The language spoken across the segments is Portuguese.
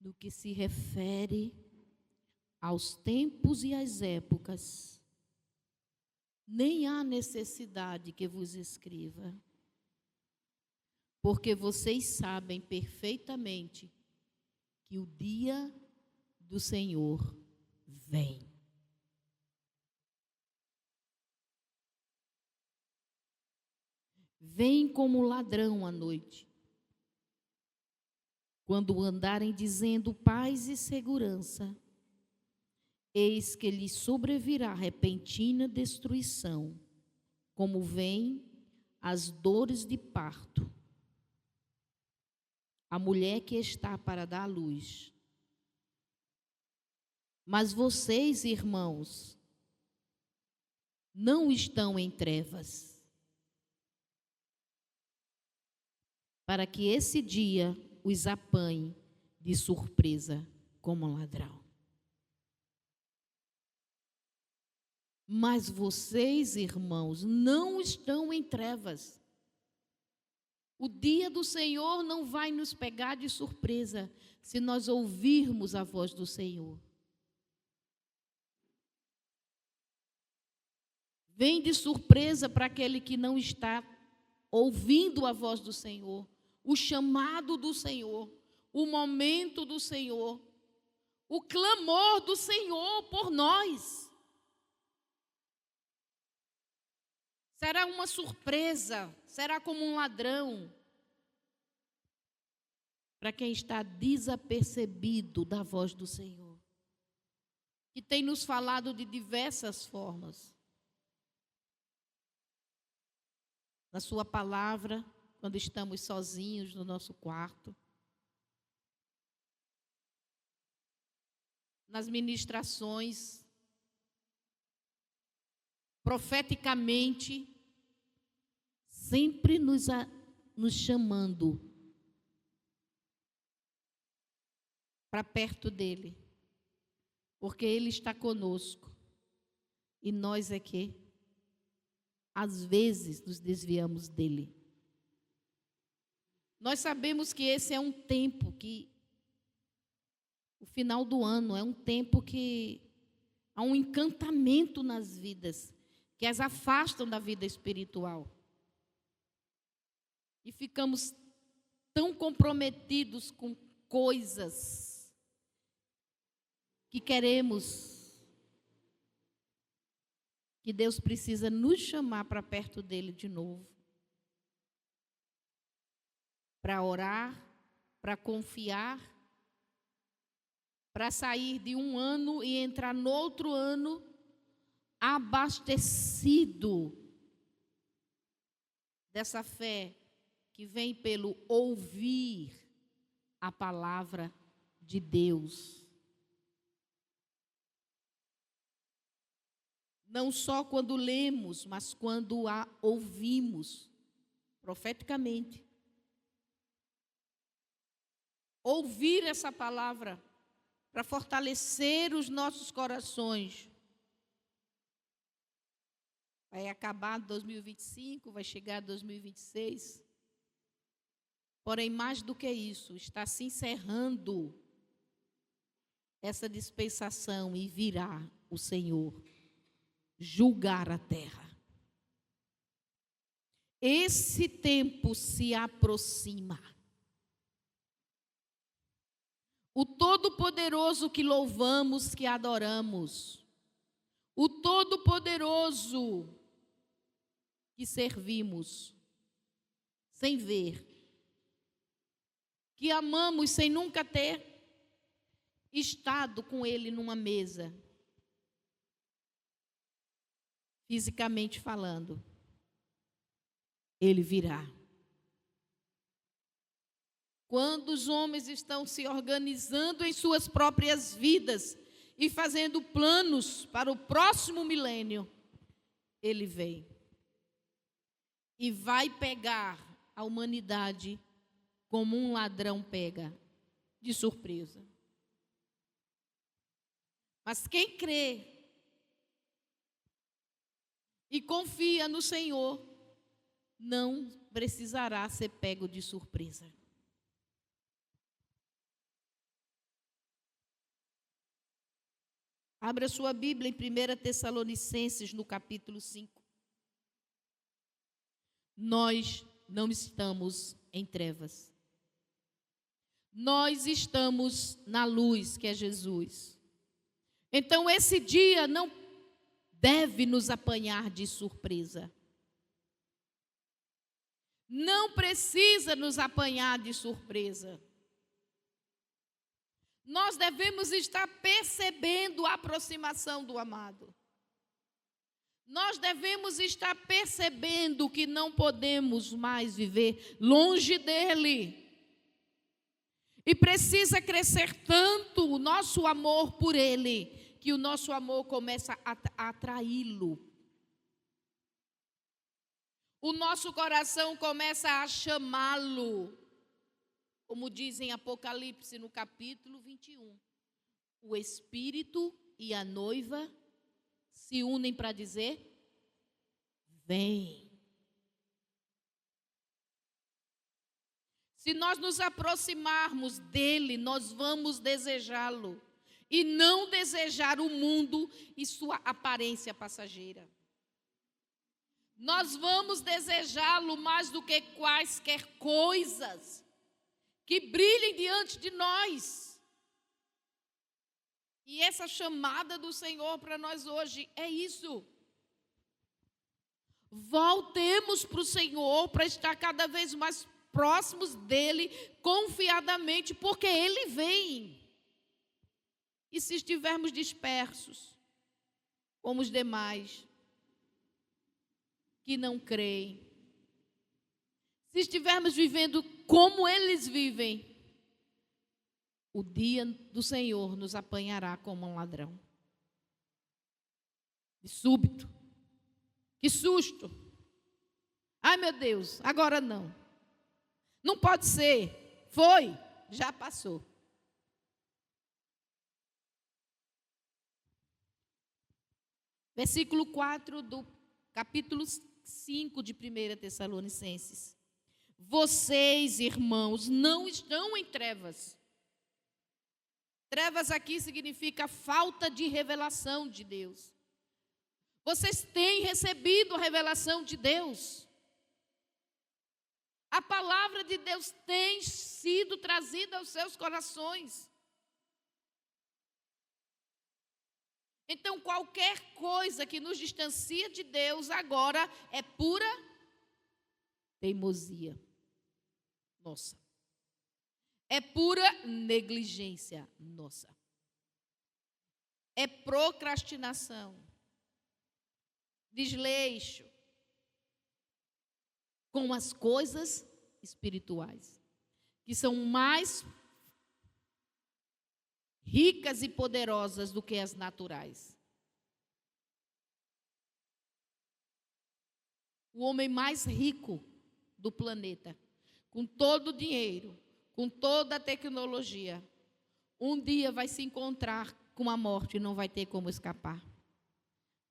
no que se refere aos tempos e às épocas, nem há necessidade que vos escreva, porque vocês sabem perfeitamente que o dia do Senhor vem. Vem como ladrão à noite. Quando andarem dizendo paz e segurança, eis que lhes sobrevirá repentina destruição, como vem as dores de parto. A mulher que está para dar à luz. Mas vocês, irmãos, não estão em trevas, para que esse dia os apanhe de surpresa como ladrão. Mas vocês, irmãos, não estão em trevas. O dia do Senhor não vai nos pegar de surpresa se nós ouvirmos a voz do Senhor. Vem de surpresa para aquele que não está ouvindo a voz do Senhor, o chamado do Senhor, o momento do Senhor, o clamor do Senhor por nós. Será uma surpresa, será como um ladrão para quem está desapercebido da voz do Senhor, que tem nos falado de diversas formas. Na sua palavra, quando estamos sozinhos no nosso quarto, nas ministrações, profeticamente, sempre nos chamando para perto dele, porque ele está conosco e nós é que, às vezes, nos desviamos dele. Nós sabemos que esse é um tempo que, o final do ano, é um tempo que há um encantamento nas vidas, que as afastam da vida espiritual. E ficamos tão comprometidos com coisas que queremos, que Deus precisa nos chamar para perto dele de novo. Para orar, para confiar, para sair de um ano e entrar no outro ano abastecido dessa fé que vem pelo ouvir a palavra de Deus. Não só quando lemos, mas quando a ouvimos profeticamente. Ouvir essa palavra para fortalecer os nossos corações. Vai acabar 2025, vai chegar 2026. Porém, mais do que isso, está se encerrando essa dispensação e virá o Senhor julgar a terra. Esse tempo se aproxima. O Todo-Poderoso que louvamos, que adoramos, o Todo-Poderoso que servimos, sem ver, que amamos sem nunca ter estado com Ele numa mesa, fisicamente falando, Ele virá. Quando os homens estão se organizando em suas próprias vidas e fazendo planos para o próximo milênio, Ele vem e vai pegar a humanidade como um ladrão pega, de surpresa. Mas quem crê e confia no Senhor, não precisará ser pego de surpresa. Abra sua Bíblia em 1 Tessalonicenses, no capítulo 5. Nós não estamos em trevas. Nós estamos na luz, que é Jesus. Então, esse dia não deve nos apanhar de surpresa. Não precisa nos apanhar de surpresa. Nós devemos estar percebendo a aproximação do amado. Nós devemos estar percebendo que não podemos mais viver longe dele. E precisa crescer tanto o nosso amor por ele, que o nosso amor começa a atraí-lo. O nosso coração começa a chamá-lo. Como diz em Apocalipse, no capítulo 21. O Espírito e a noiva se unem para dizer: vem. Se nós nos aproximarmos dele, nós vamos desejá-lo. E não desejar o mundo e sua aparência passageira. Nós vamos desejá-lo mais do que quaisquer coisas que brilhem diante de nós. E essa chamada do Senhor para nós hoje é isso. Voltemos para o Senhor para estar cada vez mais próximos dele, confiadamente, porque ele vem. E se estivermos dispersos, como os demais, que não creem, se estivermos vivendo como eles vivem, o dia do Senhor nos apanhará como um ladrão. De súbito. Que susto. Ai, meu Deus, agora não. Não pode ser. Foi, já passou. Versículo 4 do capítulo 5 de 1 Tessalonicenses. Vocês, irmãos, não estão em trevas. Trevas aqui significa falta de revelação de Deus. Vocês têm recebido a revelação de Deus. A palavra de Deus tem sido trazida aos seus corações. Então, qualquer coisa que nos distancia de Deus agora é pura teimosia. Nossa. É pura negligência nossa. É procrastinação. Desleixo com as coisas espirituais, que são mais ricas e poderosas do que as naturais. O homem mais rico do planeta, com todo o dinheiro, com toda a tecnologia, um dia vai se encontrar com a morte e não vai ter como escapar.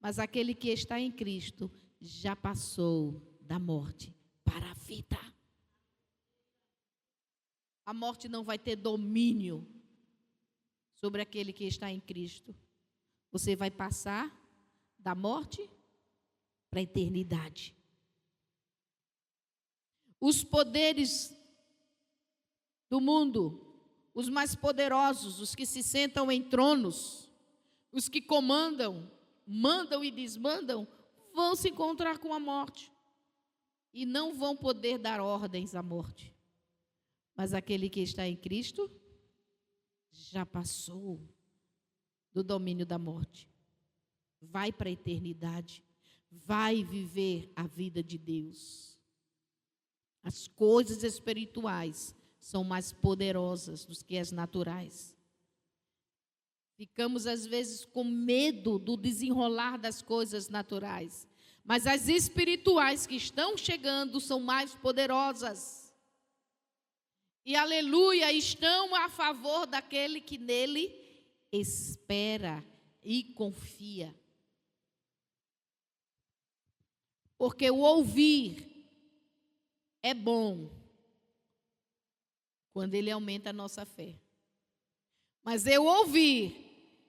Mas aquele que está em Cristo já passou da morte para a vida. A morte não vai ter domínio sobre aquele que está em Cristo. Você vai passar da morte para a eternidade. Os poderes do mundo, os mais poderosos, os que se sentam em tronos, os que comandam, mandam e desmandam, vão se encontrar com a morte. E não vão poder dar ordens à morte. Mas aquele que está em Cristo já passou do domínio da morte. Vai para a eternidade. Vai viver a vida de Deus. As coisas espirituais são mais poderosas do que as naturais. Ficamos, às vezes, com medo do desenrolar das coisas naturais. Mas as espirituais que estão chegando são mais poderosas. E, aleluia, estão a favor daquele que nele espera e confia. Porque o ouvir é bom quando ele aumenta a nossa fé. Mas eu ouvir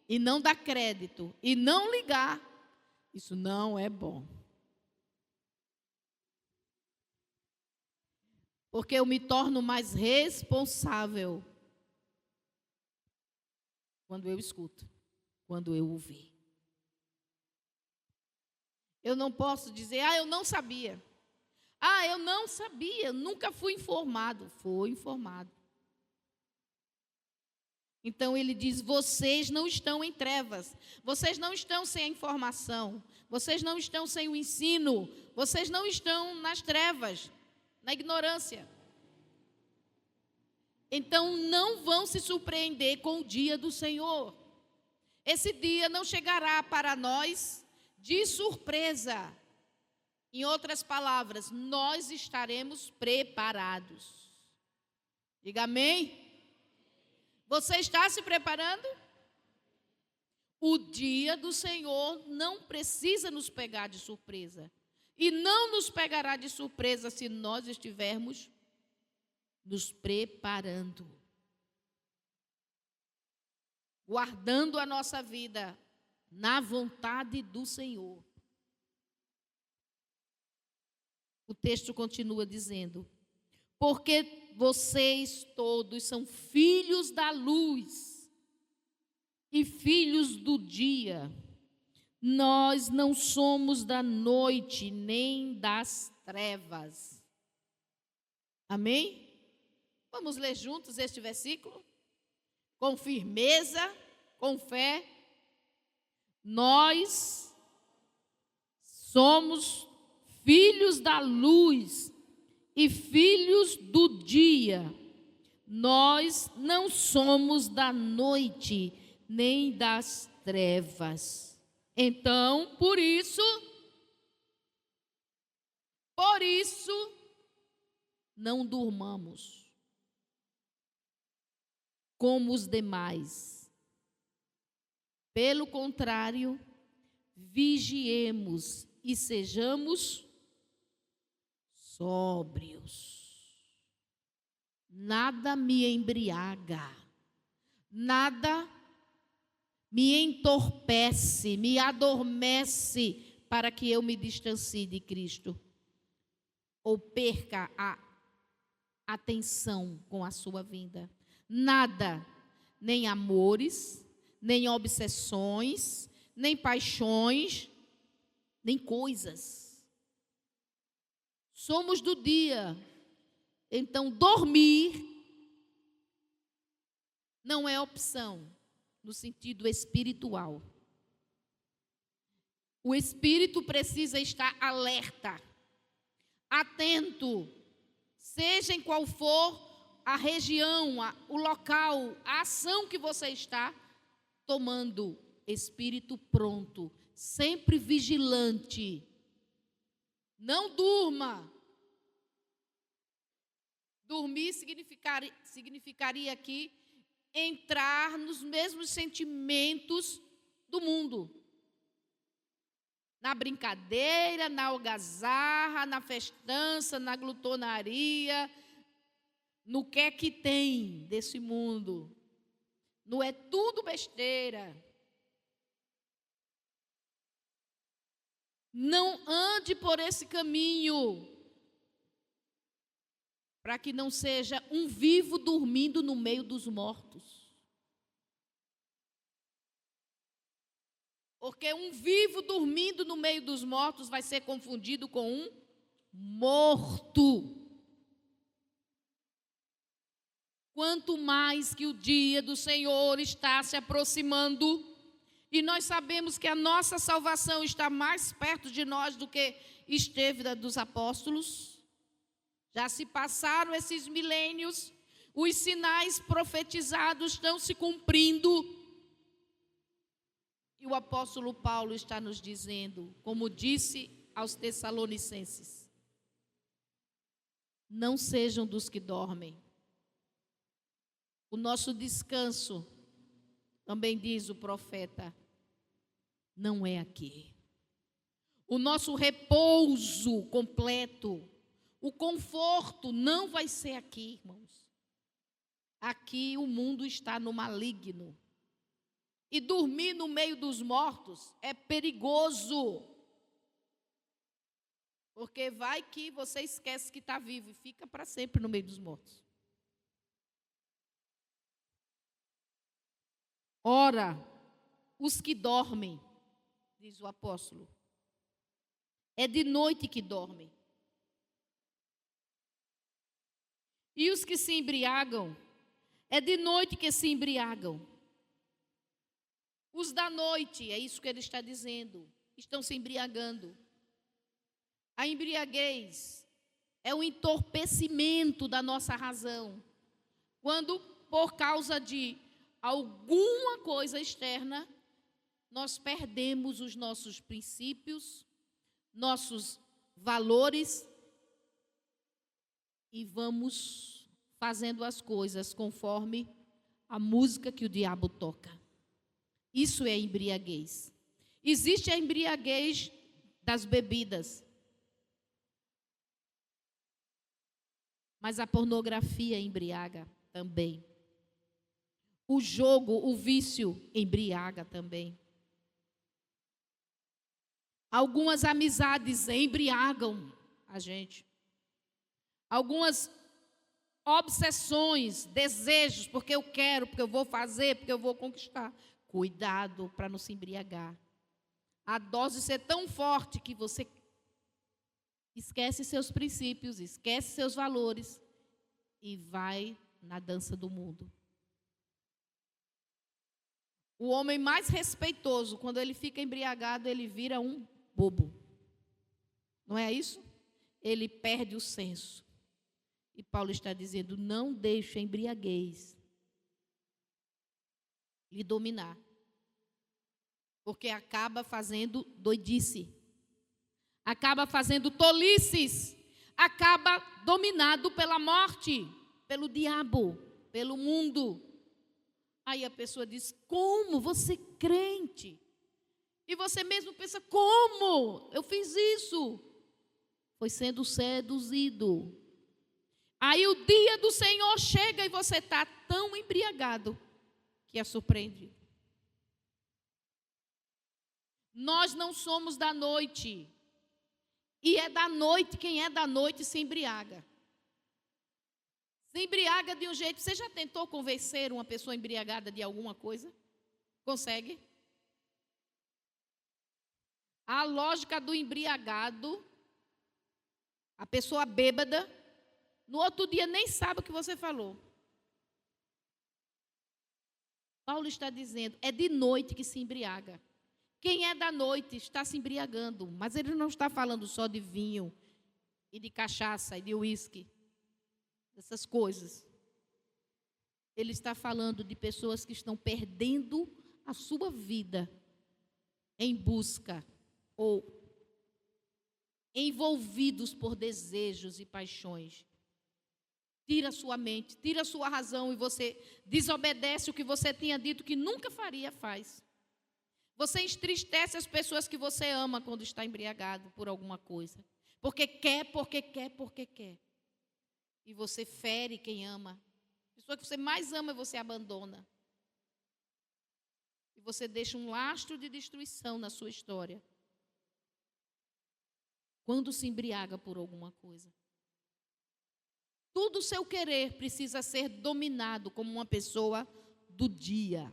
e não dar crédito, e não ligar, isso não é bom. Porque eu me torno mais responsável quando eu escuto, quando eu ouvir. Eu não posso dizer, eu não sabia. Eu não sabia, nunca fui informado. Foi informado. Então ele diz, vocês não estão em trevas, vocês não estão sem a informação, vocês não estão sem o ensino, vocês não estão nas trevas, na ignorância. Então não vão se surpreender com o dia do Senhor. Esse dia não chegará para nós de surpresa. Em outras palavras, nós estaremos preparados. Diga amém. Você está se preparando? O dia do Senhor não precisa nos pegar de surpresa. E não nos pegará de surpresa se nós estivermos nos preparando. Guardando a nossa vida na vontade do Senhor. O texto continua dizendo, porque vocês todos são filhos da luz e filhos do dia. Nós não somos da noite nem das trevas. Amém? Vamos ler juntos este versículo? Com firmeza, com fé. Nós somos filhos da luz e filhos do dia. Nós não somos da noite nem das trevas. Então, por isso, não durmamos como os demais. Pelo contrário, vigiemos e sejamos sóbrios. Nada me embriaga, nada me entorpece, me adormece para que eu me distancie de Cristo ou perca a atenção com a sua vinda. Nada, nem amores, nem obsessões, nem paixões, nem coisas. Somos do dia, então dormir não é opção no sentido espiritual. O espírito precisa estar alerta, atento, seja em qual for a região, o local, a ação que você está tomando, espírito pronto, sempre vigilante. Não durma. Dormir significaria aqui entrar nos mesmos sentimentos do mundo. Na brincadeira, na algazarra, na festança, na glutonaria, no que é que tem desse mundo. Não é tudo besteira. Não ande por esse caminho, para que não seja um vivo dormindo no meio dos mortos. Porque um vivo dormindo no meio dos mortos vai ser confundido com um morto. Quanto mais que o dia do Senhor está se aproximando, e nós sabemos que a nossa salvação está mais perto de nós do que esteve da dos apóstolos. Já se passaram esses milênios, os sinais profetizados estão se cumprindo. E o apóstolo Paulo está nos dizendo, como disse aos Tessalonicenses, não sejam dos que dormem. O nosso descanso, também diz o profeta, não é aqui. O nosso repouso completo, o conforto não vai ser aqui, irmãos. Aqui o mundo está no maligno. E dormir no meio dos mortos é perigoso. Porque vai que você esquece que está vivo e fica para sempre no meio dos mortos. Ora, os que dormem, diz o apóstolo, é de noite que dormem. E os que se embriagam, é de noite que se embriagam. Os da noite, é isso que ele está dizendo, estão se embriagando. A embriaguez é o entorpecimento da nossa razão. Quando, por causa de alguma coisa externa, nós perdemos os nossos princípios, nossos valores e vamos fazendo as coisas conforme a música que o diabo toca. Isso é embriaguez. Existe a embriaguez das bebidas. Mas a pornografia embriaga também. O jogo, o vício embriaga também. Algumas amizades embriagam a gente. Algumas obsessões, desejos, porque eu quero, porque eu vou fazer, porque eu vou conquistar. Cuidado para não se embriagar. A dose ser tão forte que você esquece seus princípios, esquece seus valores e vai na dança do mundo. O homem mais respeitoso, quando ele fica embriagado, ele vira um bobo. Não é isso? Ele perde o senso. E Paulo está dizendo, não deixe a embriaguez lhe dominar. Porque acaba fazendo doidice. Acaba fazendo tolices. Acaba dominado pela morte, pelo diabo, pelo mundo. Aí a pessoa diz, como? Você é crente? E você mesmo pensa, como? Eu fiz isso. Foi sendo seduzido. Aí o dia do Senhor chega e você está tão embriagado que é surpreendido. Nós não somos da noite. E é da noite, quem é da noite se embriaga. Se embriaga de um jeito. Você já tentou convencer uma pessoa embriagada de alguma coisa? Consegue? A lógica do embriagado, a pessoa bêbada, no outro dia nem sabe o que você falou. Paulo está dizendo, é de noite que se embriaga. Quem é da noite está se embriagando, mas ele não está falando só de vinho e de cachaça e de uísque, essas coisas. Ele está falando de pessoas que estão perdendo a sua vida em busca ou envolvidos por desejos e paixões. Tira sua mente, tira sua razão e você desobedece o que você tinha dito que nunca faria, faz. Você entristece as pessoas que você ama quando está embriagado por alguma coisa. Porque quer, porque quer, porque quer. E você fere quem ama. A pessoa que você mais ama, você abandona. E você deixa um lastro de destruição na sua história. Quando se embriaga por alguma coisa. Tudo o seu querer precisa ser dominado como uma pessoa do dia.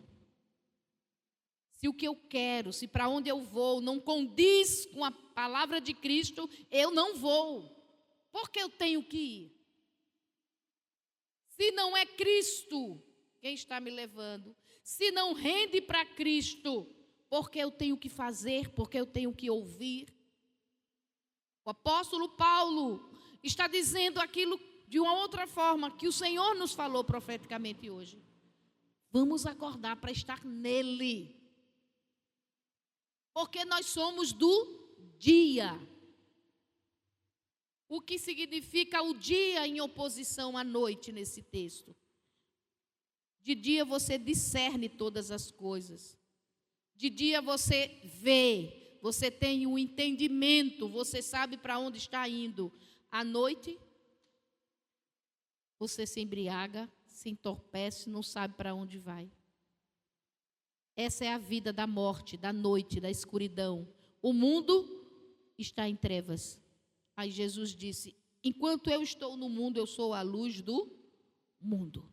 Se o que eu quero, se para onde eu vou não condiz com a palavra de Cristo, eu não vou. Porque eu tenho que ir. Se não é Cristo quem está me levando, se não rende para Cristo, porque eu tenho que fazer, porque eu tenho que ouvir. O apóstolo Paulo está dizendo aquilo de uma outra forma que o Senhor nos falou profeticamente hoje. Vamos acordar para estar nele. Porque nós somos do dia. O que significa o dia em oposição à noite nesse texto? De dia você discerne todas as coisas. De dia você vê, você tem um entendimento, você sabe para onde está indo. À noite, você se embriaga, se entorpece, não sabe para onde vai. Essa é a vida da morte, da noite, da escuridão. O mundo está em trevas. Aí Jesus disse: enquanto eu estou no mundo, eu sou a luz do mundo.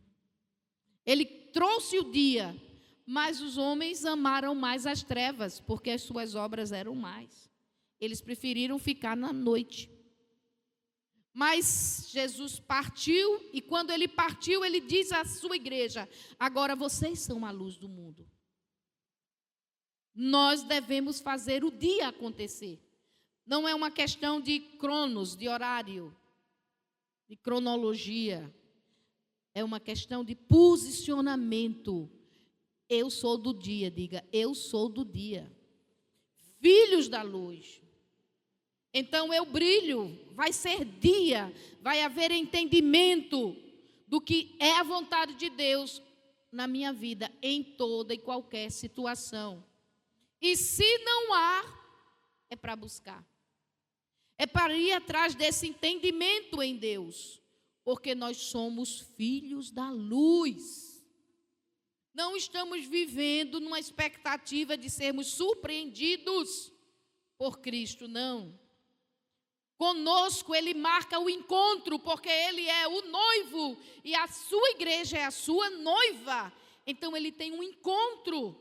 Ele trouxe o dia, mas os homens amaram mais as trevas, porque as suas obras eram mais. Eles preferiram ficar na noite. Mas Jesus partiu, e quando ele partiu, ele diz à sua igreja: agora vocês são a luz do mundo. Nós devemos fazer o dia acontecer. Não é uma questão de cronos, de horário, de cronologia. É uma questão de posicionamento. Eu sou do dia, diga, eu sou do dia. Filhos da luz. Então eu brilho, vai ser dia, vai haver entendimento do que é a vontade de Deus na minha vida, em toda e qualquer situação. E se não há, é para buscar. É para ir atrás desse entendimento em Deus. Porque nós somos filhos da luz. Não estamos vivendo numa expectativa de sermos surpreendidos por Cristo, não. Conosco Ele marca o encontro, porque Ele é o noivo e a sua igreja é a sua noiva. Então Ele tem um encontro.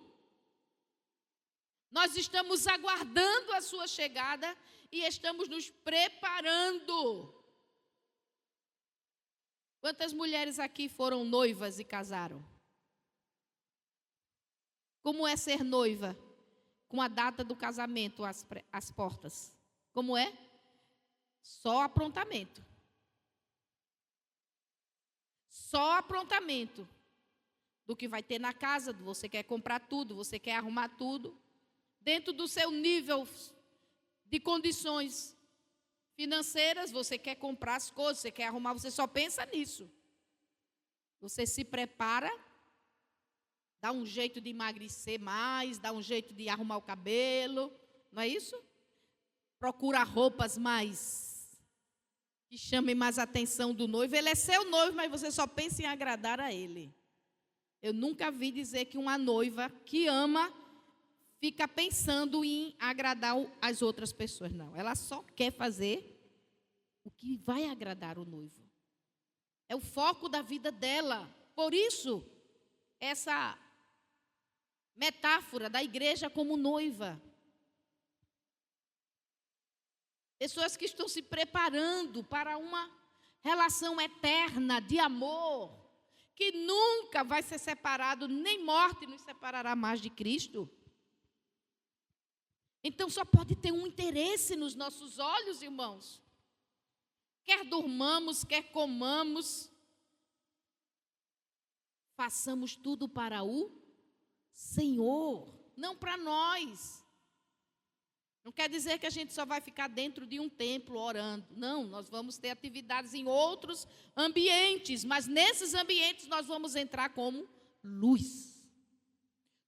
Nós estamos aguardando a sua chegada e estamos nos preparando. Quantas mulheres aqui foram noivas e casaram? Como é ser noiva? Com a data do casamento às portas. Como é? Só aprontamento. Só aprontamento. Do que vai ter na casa, você quer comprar tudo, você quer arrumar tudo. Dentro do seu nível de condições financeiras, você quer comprar as coisas, você quer arrumar, você só pensa nisso. Você se prepara, dá um jeito de emagrecer mais, dá um jeito de arrumar o cabelo, não é isso? Procura roupas mais, que chamem mais a atenção do noivo. Ele é seu noivo, mas você só pensa em agradar a ele. Eu nunca vi dizer que uma noiva que ama fica pensando em agradar as outras pessoas, não. Ela só quer fazer o que vai agradar o noivo. É o foco da vida dela. Por isso, essa metáfora da igreja como noiva. Pessoas que estão se preparando para uma relação eterna de amor, que nunca vai ser separado, nem morte nos separará mais de Cristo. Então só pode ter um interesse nos nossos olhos, irmãos. Quer durmamos, quer comamos, façamos tudo para o Senhor, não para nós. Não quer dizer que a gente só vai ficar dentro de um templo orando. Não, nós vamos ter atividades em outros ambientes, mas nesses ambientes nós vamos entrar como luz.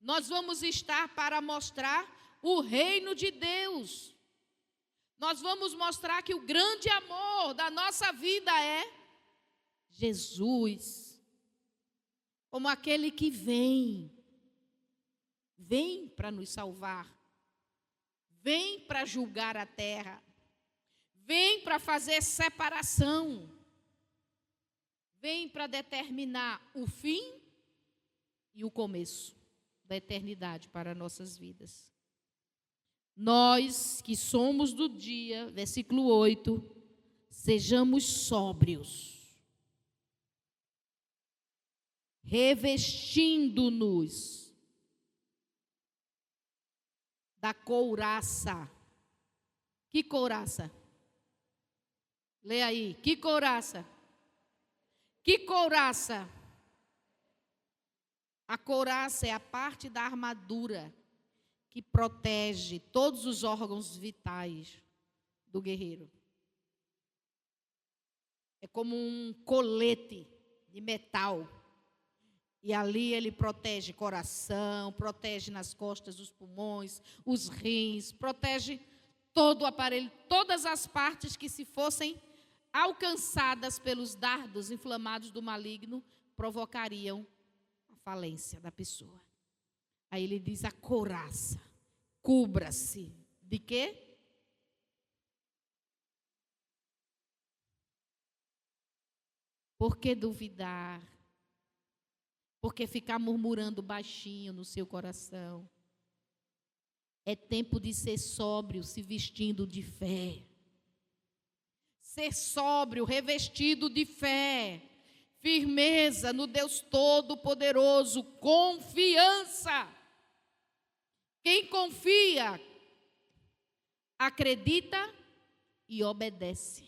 Nós vamos estar para mostrar o reino de Deus. Nós vamos mostrar que o grande amor da nossa vida é Jesus. Como aquele que vem para nos salvar. Vem para julgar a terra. Vem para fazer separação. Vem para determinar o fim e o começo da eternidade para nossas vidas. Nós que somos do dia, versículo 8, sejamos sóbrios, revestindo-nos da couraça. Que couraça? Lê aí, que couraça? Que couraça? A couraça é a parte da armadura que protege todos os órgãos vitais do guerreiro. É como um colete de metal. E ali ele protege coração, protege nas costas os pulmões, os rins, protege todo o aparelho, todas as partes que, se fossem alcançadas pelos dardos inflamados do maligno, provocariam a falência da pessoa. Aí ele diz: a couraça, cubra-se. De quê? Por que duvidar? Por que ficar murmurando baixinho no seu coração? É tempo de ser sóbrio, se vestindo de fé. Ser sóbrio, revestido de fé. Firmeza no Deus Todo-Poderoso. Confiança. Quem confia, acredita e obedece.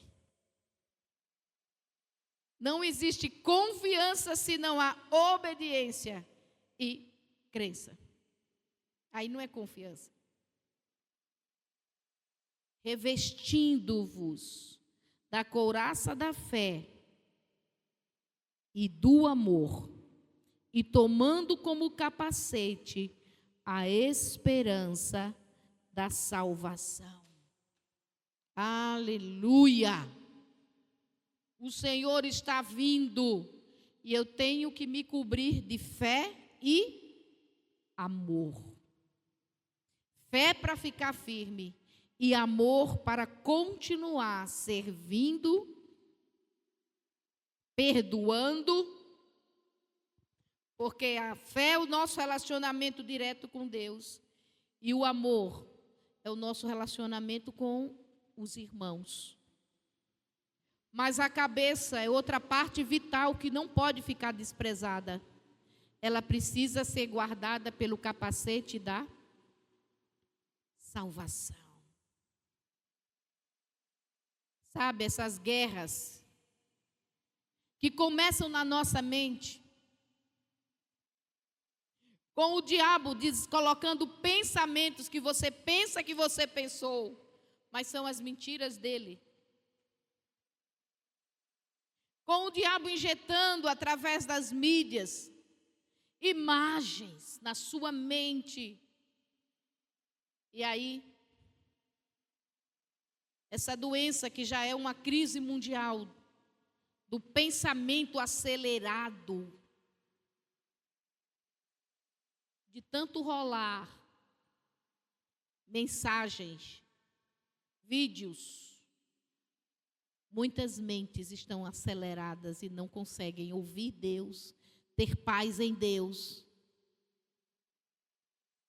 Não existe confiança se não há obediência e crença. Aí não é confiança. Revestindo-vos da couraça da fé e do amor, e tomando como capacete a esperança da salvação. Aleluia! O Senhor está vindo e eu tenho que me cobrir de fé e amor. Fé para ficar firme e amor para continuar servindo, perdoando, porque a fé é o nosso relacionamento direto com Deus e o amor é o nosso relacionamento com os irmãos. Mas a cabeça é outra parte vital que não pode ficar desprezada. Ela precisa ser guardada pelo capacete da salvação. Sabe, essas guerras que começam na nossa mente, com o diabo colocando pensamentos que você pensa que você pensou, mas são as mentiras dele. Com o diabo injetando através das mídias imagens na sua mente. E aí, essa doença que já é uma crise mundial, do pensamento acelerado, de tanto rolar mensagens, vídeos, muitas mentes estão aceleradas e não conseguem ouvir Deus, ter paz em Deus.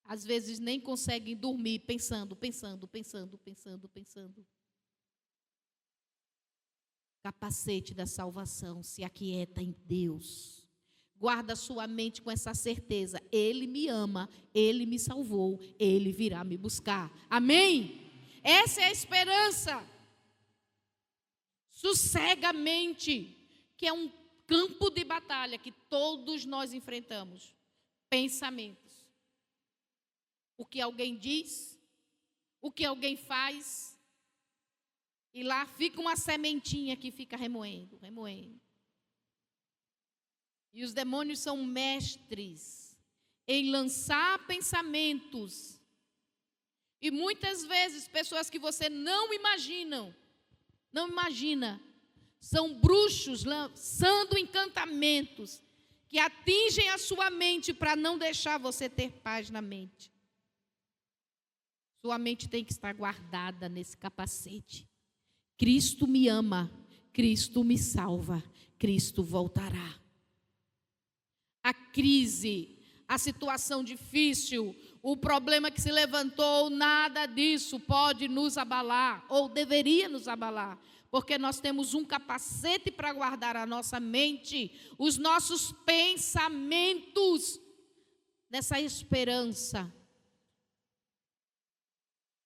Às vezes nem conseguem dormir pensando. Capacete da salvação, se aquieta em Deus. Guarda sua mente com essa certeza: Ele me ama, Ele me salvou, Ele virá me buscar. Amém? Essa é a esperança. Sossega a mente, que é um campo de batalha que todos nós enfrentamos. Pensamentos. O que alguém diz, o que alguém faz, e lá fica uma sementinha que fica remoendo. E os demônios são mestres em lançar pensamentos. E muitas vezes, pessoas que você não imagina, são bruxos lançando encantamentos que atingem a sua mente para não deixar você ter paz na mente. Sua mente tem que estar guardada nesse capacete. Cristo me ama, Cristo me salva, Cristo voltará. A crise, a situação difícil, o problema que se levantou, nada disso pode nos abalar, ou deveria nos abalar, porque nós temos um capacete para guardar a nossa mente, os nossos pensamentos, nessa esperança.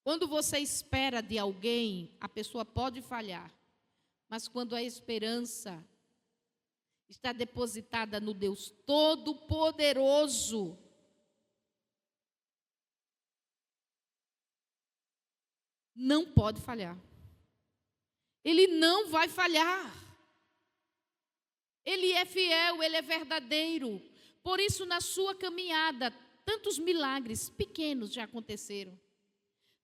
Quando você espera de alguém, a pessoa pode falhar, mas quando a esperança está depositada no Deus Todo-Poderoso, não pode falhar. Ele não vai falhar. Ele é fiel, Ele é verdadeiro. Por isso, na sua caminhada, tantos milagres pequenos já aconteceram.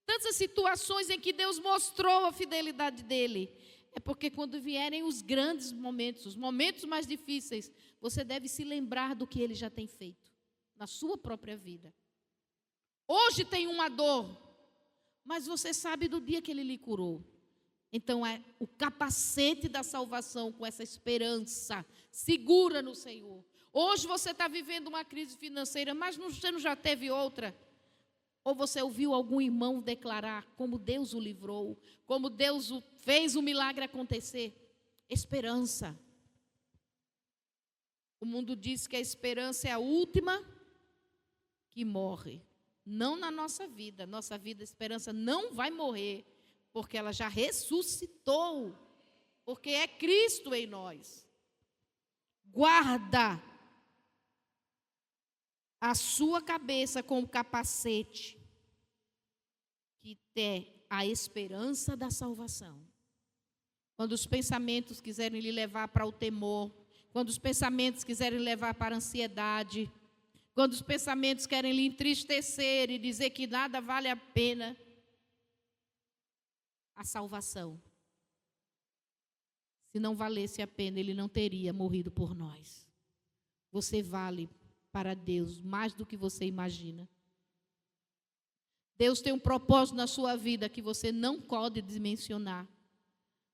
Tantas situações em que Deus mostrou a fidelidade dEle. É porque quando vierem os grandes momentos, os momentos mais difíceis, você deve se lembrar do que Ele já tem feito na sua própria vida. Hoje tem uma dor, mas você sabe do dia que Ele lhe curou. Então é o capacete da salvação com essa esperança segura no Senhor. Hoje você está vivendo uma crise financeira, mas você não já teve outra? Ou você ouviu algum irmão declarar como Deus o livrou, como Deus fez o milagre acontecer? Esperança. O mundo diz que a esperança é a última que morre. Não na nossa vida. Nossa vida, a esperança não vai morrer, porque ela já ressuscitou. Porque é Cristo em nós. Guarda a sua cabeça com o capacete que é a esperança da salvação. Quando os pensamentos quiserem lhe levar para o temor, quando os pensamentos quiserem levar para a ansiedade, quando os pensamentos querem lhe entristecer e dizer que nada vale a pena, a salvação, se não valesse a pena, Ele não teria morrido por nós. Você vale para Deus mais do que você imagina. Deus tem um propósito na sua vida que você não pode dimensionar.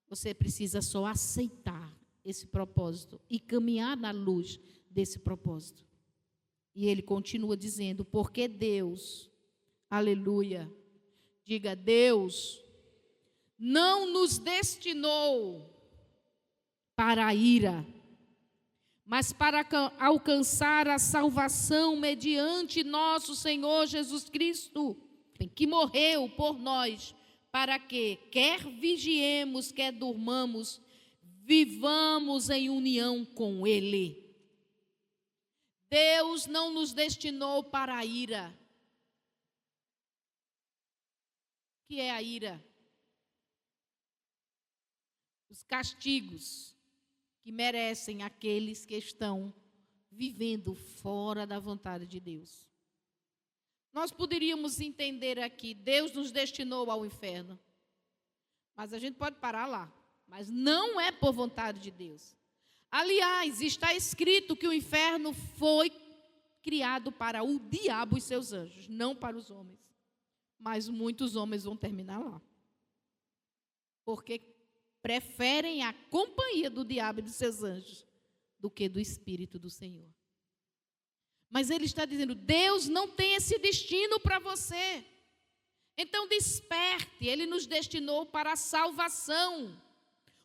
Você precisa só aceitar esse propósito e caminhar na luz desse propósito. E Ele continua dizendo, porque Deus, aleluia, diga, Deus não nos destinou para a ira, mas para alcançar a salvação mediante nosso Senhor Jesus Cristo, que morreu por nós, para que, quer vigiemos, quer durmamos, vivamos em união com Ele. Deus não nos destinou para a ira. O que é a ira? Os castigos que merecem aqueles que estão vivendo fora da vontade de Deus. Nós poderíamos entender aqui, Deus nos destinou ao inferno. Mas a gente pode parar lá. Mas não é por vontade de Deus. Aliás, está escrito que o inferno foi criado para o diabo e seus anjos, não para os homens. Mas muitos homens vão terminar lá. Porque preferem a companhia do diabo e dos seus anjos do que do Espírito do Senhor. Mas Ele está dizendo, Deus não tem esse destino para você. Então desperte, Ele nos destinou para a salvação.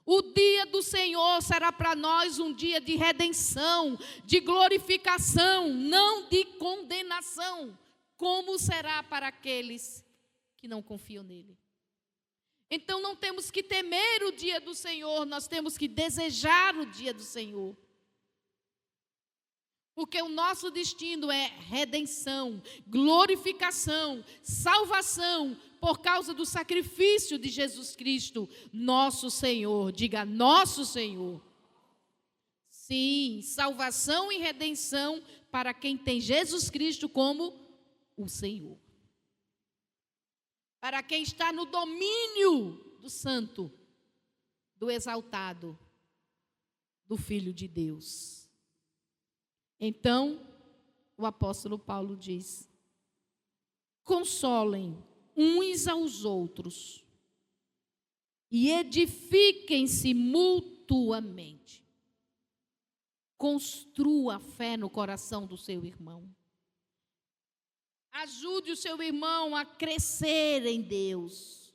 O dia do Senhor será para nós um dia de redenção, de glorificação, não de condenação, como será para aqueles que não confiam nele. Então não temos que temer o dia do Senhor, nós temos que desejar o dia do Senhor. Porque o nosso destino é redenção, glorificação, salvação, por causa do sacrifício de Jesus Cristo, nosso Senhor. Diga, nosso Senhor. Sim, salvação e redenção para quem tem Jesus Cristo como o Senhor. Para quem está no domínio do Santo, do Exaltado, do Filho de Deus. Então, o apóstolo Paulo diz, consolem uns aos outros e edifiquem-se mutuamente. Construa a fé no coração do seu irmão. Ajude o seu irmão a crescer em Deus,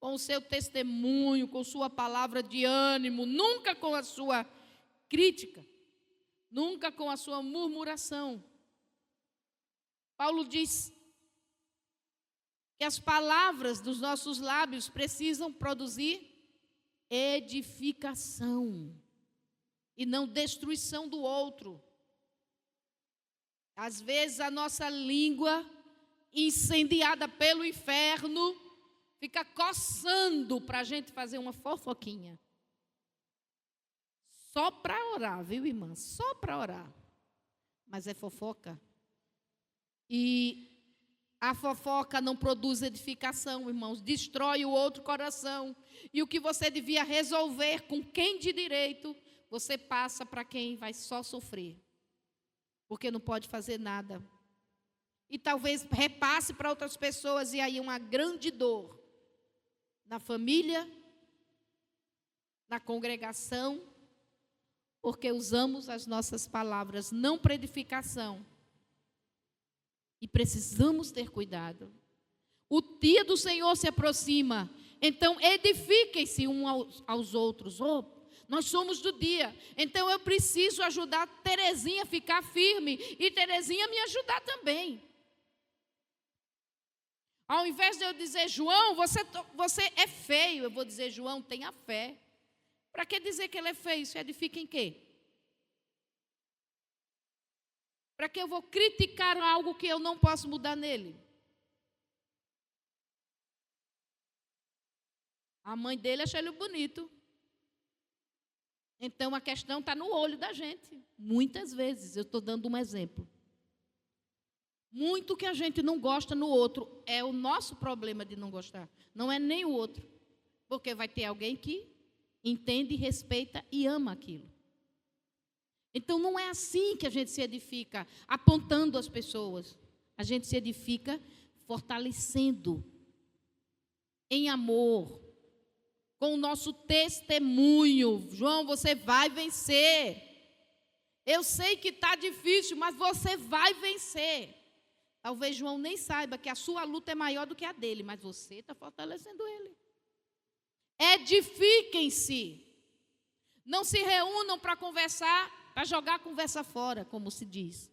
com o seu testemunho, com sua palavra de ânimo, nunca com a sua crítica, nunca com a sua murmuração. Paulo diz que as palavras dos nossos lábios precisam produzir edificação e não destruição do outro. Às vezes a nossa língua, incendiada pelo inferno, fica coçando para a gente fazer uma fofoquinha. Só para orar, viu, irmã? Só para orar. Mas é fofoca. E a fofoca não produz edificação, irmãos. Destrói o outro coração. E o que você devia resolver com quem de direito, você passa para quem vai só sofrer. Porque não pode fazer nada. e talvez repasse para outras pessoas, e aí uma grande dor na família, na congregação, porque usamos as nossas palavras não para edificação. E precisamos ter cuidado. O dia do Senhor se aproxima, então edifiquem-se uns aos outros. Oh, nós somos do dia, então eu preciso ajudar Terezinha a ficar firme e Terezinha me ajudar também. Ao invés de eu dizer, João, você é feio, eu vou dizer, João, tenha fé. Para que dizer que ele é feio? Isso edifica em quê? Para que eu vou criticar algo que eu não posso mudar nele? A mãe dele achou ele bonito. Então a questão está no olho da gente. Muitas vezes, eu estou dando um exemplo. Muito que a gente não gosta no outro é o nosso problema de não gostar. Não é nem o outro. Porque vai ter alguém que entende, respeita e ama aquilo. Então não é assim que a gente se edifica, apontando as pessoas. A gente se edifica fortalecendo, em amor, com o nosso testemunho. João, você vai vencer. Eu sei que está difícil, mas você vai vencer. Talvez João nem saiba que a sua luta é maior do que a dele, mas você está fortalecendo ele. Edifiquem-se. Não se reúnam para conversar, para jogar a conversa fora, como se diz.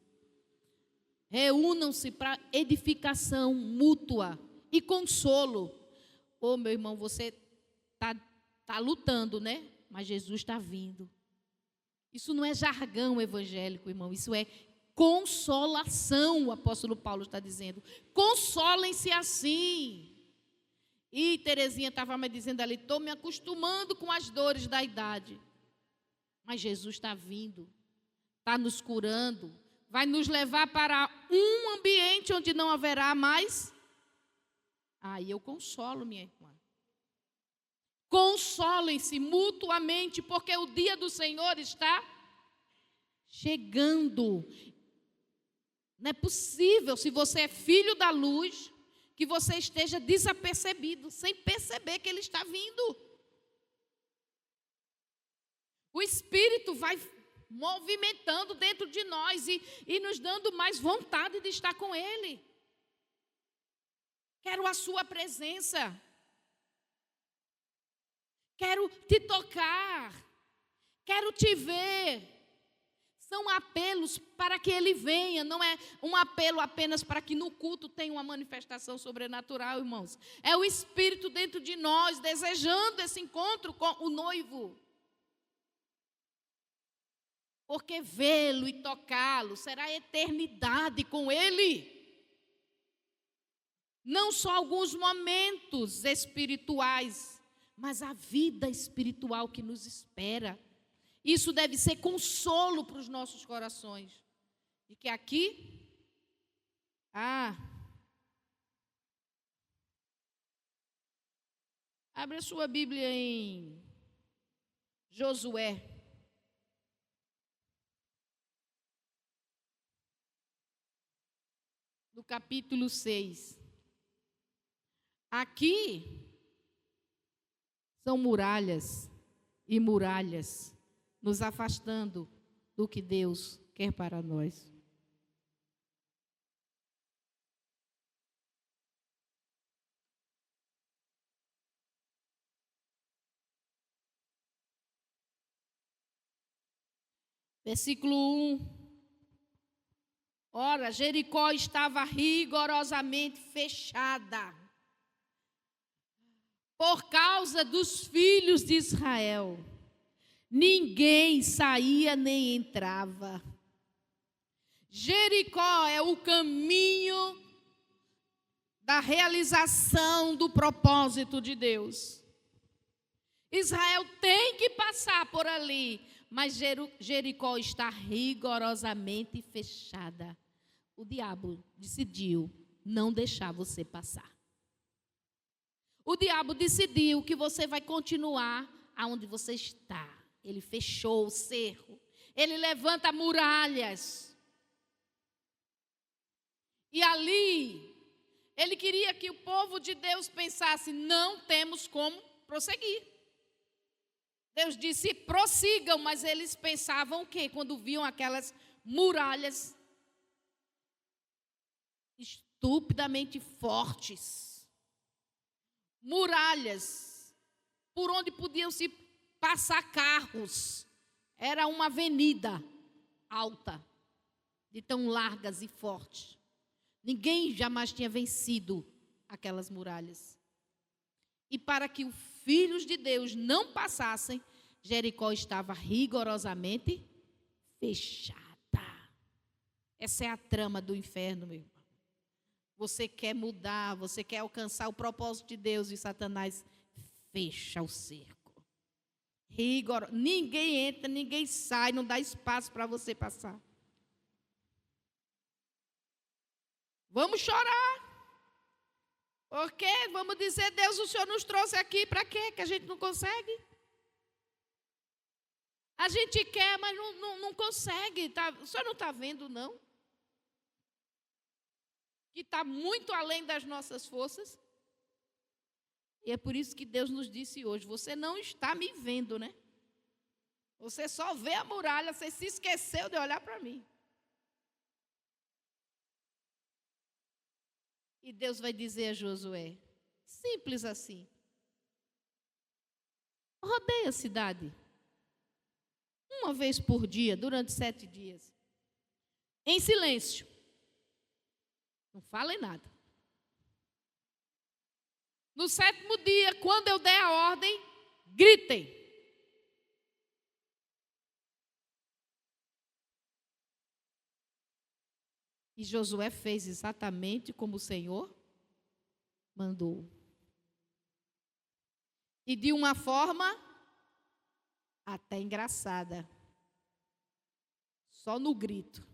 Reúnam-se para edificação mútua e consolo. Ô, meu irmão, você está lutando, né? Mas Jesus está vindo. Isso não é jargão evangélico, irmão. Isso é consolação, o apóstolo Paulo está dizendo. Consolem-se assim. E Terezinha estava me dizendo ali, estou me acostumando com as dores da idade. Mas Jesus está vindo, está nos curando, vai nos levar para um ambiente onde não haverá mais. Aí eu consolo minha irmã. Consolem-se mutuamente, porque o dia do Senhor está chegando. Não é possível, se você é filho da luz, que você esteja desapercebido, sem perceber que Ele está vindo. O Espírito vai movimentando dentro de nós e nos dando mais vontade de estar com Ele. Quero a sua presença. Quero te tocar. Quero te ver. São apelos para que Ele venha, não é um apelo apenas para que no culto tenha uma manifestação sobrenatural, irmãos. É o Espírito dentro de nós, desejando esse encontro com o noivo. Porque vê-lo e tocá-lo será a eternidade com Ele. Não só alguns momentos espirituais, mas a vida espiritual que nos espera. Isso deve ser consolo para os nossos corações. E que aqui, abre a sua Bíblia em Josué. No capítulo 6. Aqui são muralhas e muralhas, nos afastando do que Deus quer para nós. Versículo 1. Ora, Jericó estava rigorosamente fechada por causa dos filhos de Israel. Ninguém saía nem entrava. Jericó é o caminho da realização do propósito de Deus. Israel tem que passar por ali, mas Jericó está rigorosamente fechada. O diabo decidiu não deixar você passar. O diabo decidiu que você vai continuar aonde você está. Ele fechou o cerco. Ele levanta muralhas. E ali, ele queria que o povo de Deus pensasse: não temos como prosseguir. Deus disse: prossigam, mas eles pensavam o quê? Quando viam aquelas muralhas estupidamente fortes, muralhas por onde podiam se passar carros. Era uma avenida alta, de tão largas e fortes. Ninguém jamais tinha vencido aquelas muralhas. E para que os filhos de Deus não passassem, Jericó estava rigorosamente fechada. Essa é a trama do inferno, meu irmão. Você quer mudar, você quer alcançar o propósito de Deus, e Satanás fecha o cerco. Ninguém entra, ninguém sai, não dá espaço para você passar. Vamos chorar. Porque vamos dizer: Deus, o Senhor nos trouxe aqui para quê? Que a gente não consegue. A gente quer, mas não consegue. O Senhor não está vendo, não? Que está muito além das nossas forças. E é por isso que Deus nos disse hoje: você não está me vendo, né? Você só vê a muralha, você se esqueceu de olhar para mim. E Deus vai dizer a Josué, simples assim: rodeie a cidade uma vez por dia, durante 7 dias, em silêncio. Não falem nada. No 7º dia, quando eu der a ordem, gritem. E Josué fez exatamente como o Senhor mandou. E de uma forma até engraçada. Só no grito,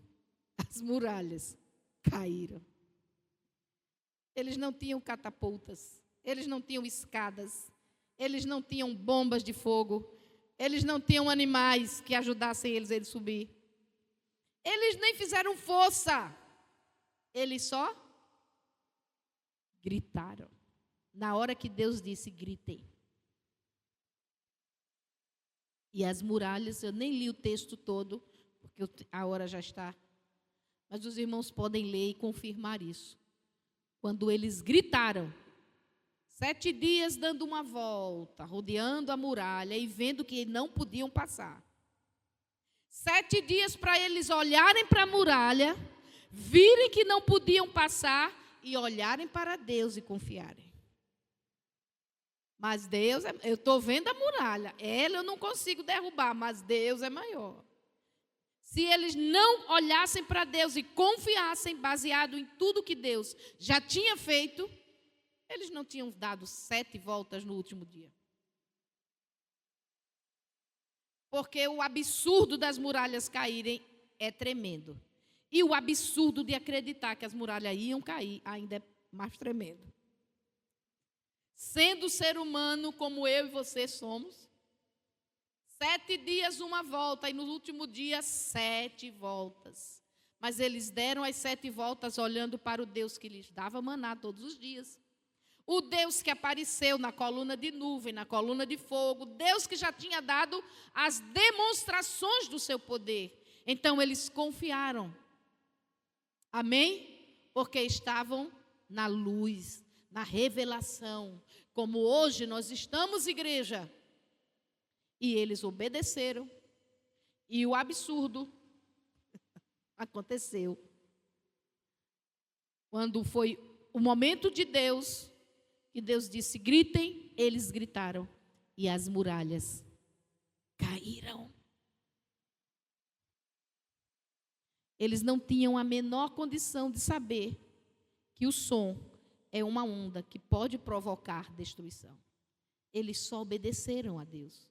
as muralhas caíram. Eles não tinham catapultas, eles não tinham escadas, eles não tinham bombas de fogo, eles não tinham animais que ajudassem eles a subir. Eles nem fizeram força, eles só gritaram. Na hora que Deus disse: gritem. E as muralhas, eu nem li o texto todo, porque a hora já está, mas os irmãos podem ler e confirmar isso. Quando eles gritaram, 7 dias dando uma volta, rodeando a muralha e vendo que não podiam passar. 7 dias para eles olharem para a muralha, virem que não podiam passar e olharem para Deus e confiarem. Mas Deus, eu estou vendo a muralha, ela eu não consigo derrubar, mas Deus é maior. Se eles não olhassem para Deus e confiassem, baseado em tudo que Deus já tinha feito, eles não tinham dado 7 voltas no último dia. Porque o absurdo das muralhas caírem é tremendo. E o absurdo de acreditar que as muralhas iam cair ainda é mais tremendo. Sendo ser humano como eu e você somos, 7 dias uma volta, e no último dia 7 voltas. Mas eles deram as 7 voltas olhando para o Deus que lhes dava maná todos os dias. O Deus que apareceu na coluna de nuvem, na coluna de fogo, Deus que já tinha dado as demonstrações do seu poder. Então eles confiaram. Amém? Porque estavam na luz, na revelação. Como hoje nós estamos, igreja. E eles obedeceram. E o absurdo aconteceu. Quando foi o momento de Deus, que Deus disse: gritem, eles gritaram. E as muralhas caíram. Eles não tinham a menor condição de saber que o som é uma onda que pode provocar destruição. Eles só obedeceram a Deus,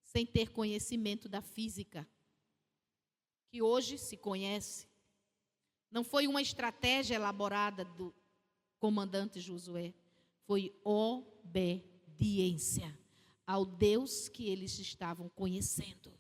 sem ter conhecimento da física, que hoje se conhece. Não foi uma estratégia elaborada do comandante Josué, foi obediência ao Deus que eles estavam conhecendo.